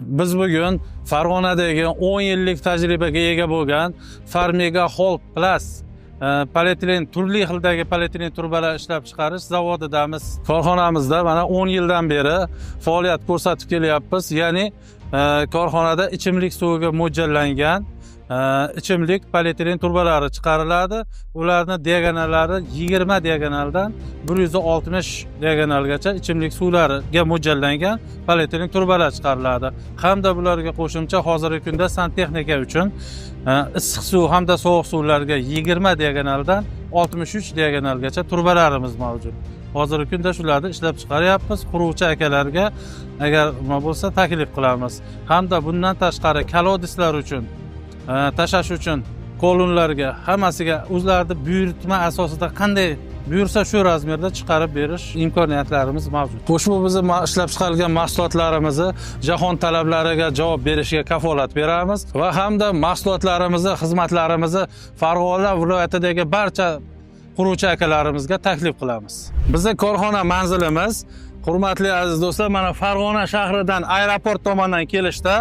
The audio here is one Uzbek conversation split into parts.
Biz bugun Farg'onadagi 10 yillik tajribaga ega bo'lgan Farmega Hol Plus polietilen turli xildagi polietilen turbalar ishlab chiqarish zavodidamiz. Korxonamizda mana 10 yildan beri faoliyat ko'rsatib kelyapmiz. Ya'ni korxonada ichimlik suviga mo'ljallangan ichimlik polietilen turbalari chiqariladi. Ularning diagonallari 20 diagonaldan 160 diagonalgacha ichimlik suvlariga mo'ljallangan polietilen turbalar chiqariladi. Hamda bularga qo'shimcha hozirgi kunda santexnika uchun issiq suv hamda sovuq suvlarga 20 diagonaldan 63 diagonalgacha turbalarimiz mavjud. Hozirgi kunda shularni ishlab chiqaryapmiz. Quruvchi akalarga agar nima bo'lsa taklif qilamiz. Hamda bundan tashqari kolodislar uchun tashash uchun kolonlarga hammasiga o'zlarini buyurtma asosida qanday buyursa shu razmerda chiqarib berish imkoniyatlarimiz mavjud. Ushbu bizning ishlab chiqarilgan mahsulotlarimizni jahon talablariga javob berishga kafolat beramiz va hamda mahsulotlarimizni, xizmatlarimizni Farg'ona viloyatidagi barcha quruvchi akalarimizga taklif qilamiz. Bizning korxona manzilimiz, hurmatli aziz do'stlar, mana Farg'ona shahridan aeroport tomondan kelishda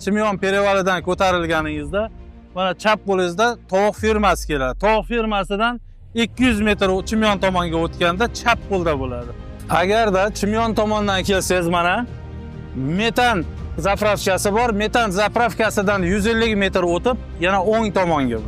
Chimyon perevalidan ko'tarilganingizda mana chap qo'lingizda tovuq firmasi keladi. Tovuq firmasidan 200 metr Chimyon tomonga o'tganda chap qo'lda bo'ladi. Agarda Chimyon tomondan kelsangiz mana metan zapravkasi bor. Metan zapravkasidan 150 metr o'tib yana o'ng tomonga